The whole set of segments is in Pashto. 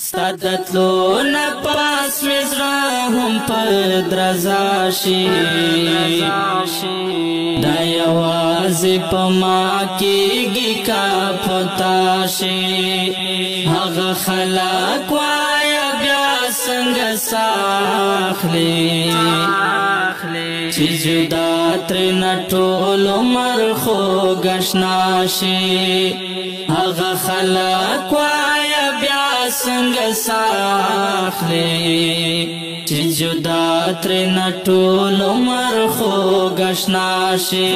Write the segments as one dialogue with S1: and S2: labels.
S1: ستدتلو نپاس مزرا هم پر درزاشی دا یوازی پا ما کیگی کا پتاشی هغه خلق وایا بیا سنگ ساخلی چی جدا ترین طول عمر خو گشناشی هغه خلق وایا بیا سنگ ساخلی چی جدا ترین طول عمر خو گشناشی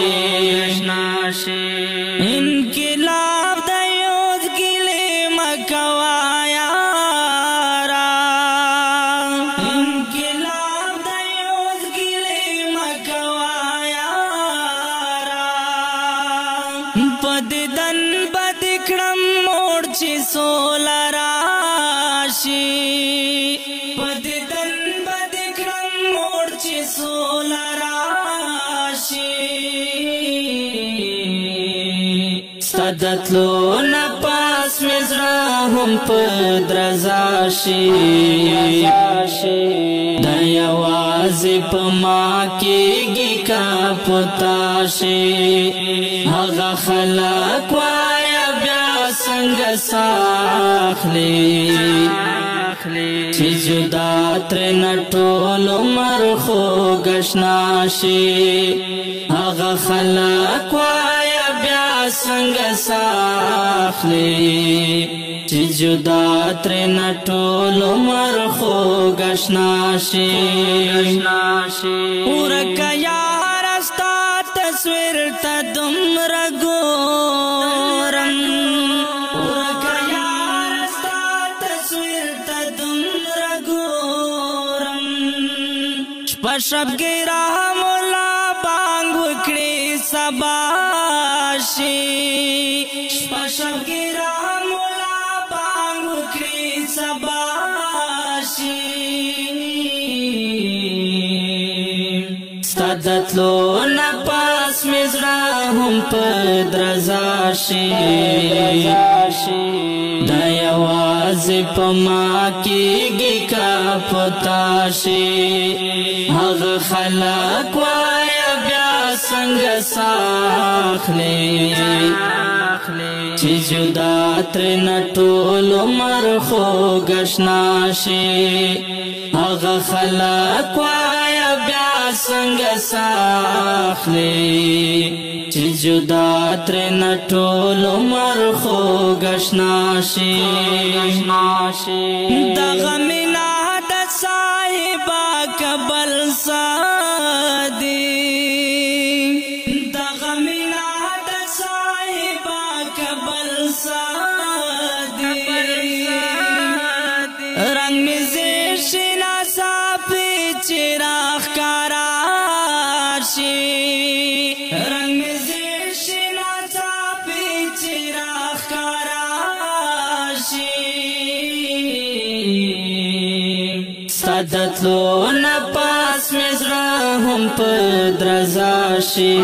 S1: انقلاب دیوز گلی مکوایا سولراشی پدیدن بدکرم مورچی سولراشی ستدتلو نپاس مزرا هم پدرزاشی دا یوازی پا ما کیگی کا پتاشی هغه خلق وایا بیا سنگ ساخلی چی جدا ترین طول عمر خو گشناشی هغه خلق وایا بیا سنگ ساخلی چی جدا ترین طول عمر خو گشناشی ورکا یار استا تصویر تا دمر گورم شب گیرا مولا بانگ وکڑی سباشی شب گیرا مولا بانگ وکڑی سباشی ستدتلو نپاس مزرا هم پدرزاشی دا یوازی پا ما کیگی کا پتاشی هغه خلق وایا بیا سنگ ساخلی چی جدا ترین طول عمر خو گشناشی هغه خلق وایا بیا سنگ ساخلی چی جدا ترین طول عمر خو گشناشی دا غمینا دا صاحبا کبل سادی دا غمینا دا صاحبا کبل سادی رنگ مزیشنا ساپی چراخ کاراشی رنگ مزیشنا ساپی چراخ کاراشی ستدتلو نپاس مزرا هم پدرزاشی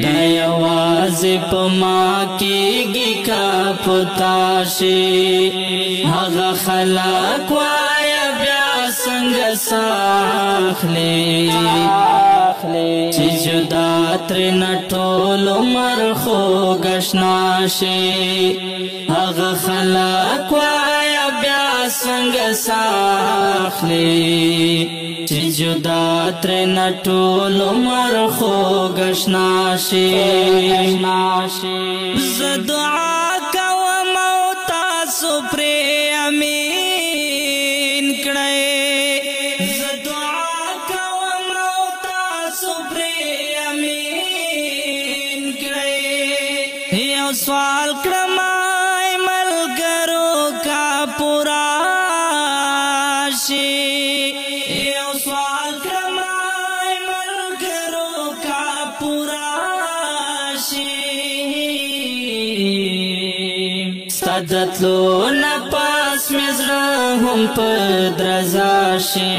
S1: دا یوازی پا ما کیگی کا پتاشی هغه خلق وایا بیا سنگ ساخلی چی جدا ترین طول عمر خو گشناشی هغه خلق وایا بیا سنگ ساخلی چی جدا ترین طول عمر خو گشناشی زدعا کوم او تاسو پری امین کړئ زدعا کوم او تاسو پری امین کړئ یو سوال کړم ملګرو کا پورا یو سوال کړم ملګرو کا پورا ستدتلو نپاس مزرا هم پدرزاشی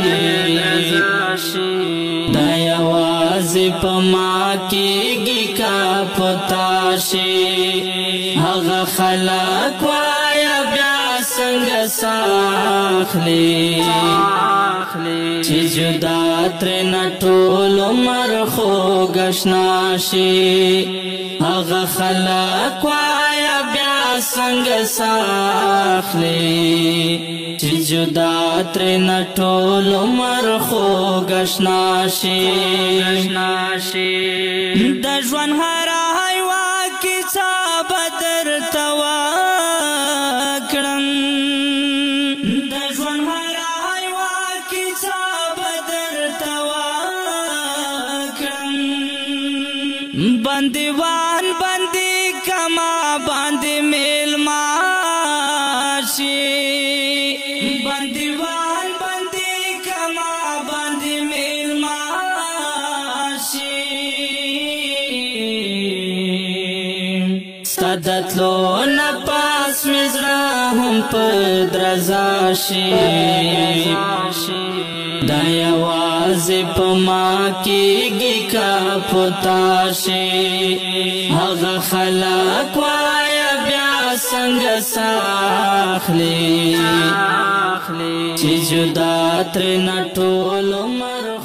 S1: دا یوازی پا ما کیگی کا پتاشی هغه خلق وایا بیا څنګه ساخلی چې جدا تر نټول عمر خو گشنا شي هغه خلق وایا بیا څنګه ساخلی چې جدا تر نټول عمر خو گشنا شي د ژوند هر حیوا کې څه بدر توا کړم د ژوند هر حیوا کې څه بدر توا کړم بندیوان بندي کما باندې میلما شي بندیوان بندي کما باندې میلما شي ستدتلو نپاس مزرا هم پدرزا شي دا یوازې په ما کېږي که پتا شي هغه خلق وایه بیا څنګه ساخلی چې جدا ترې نه ټول عمر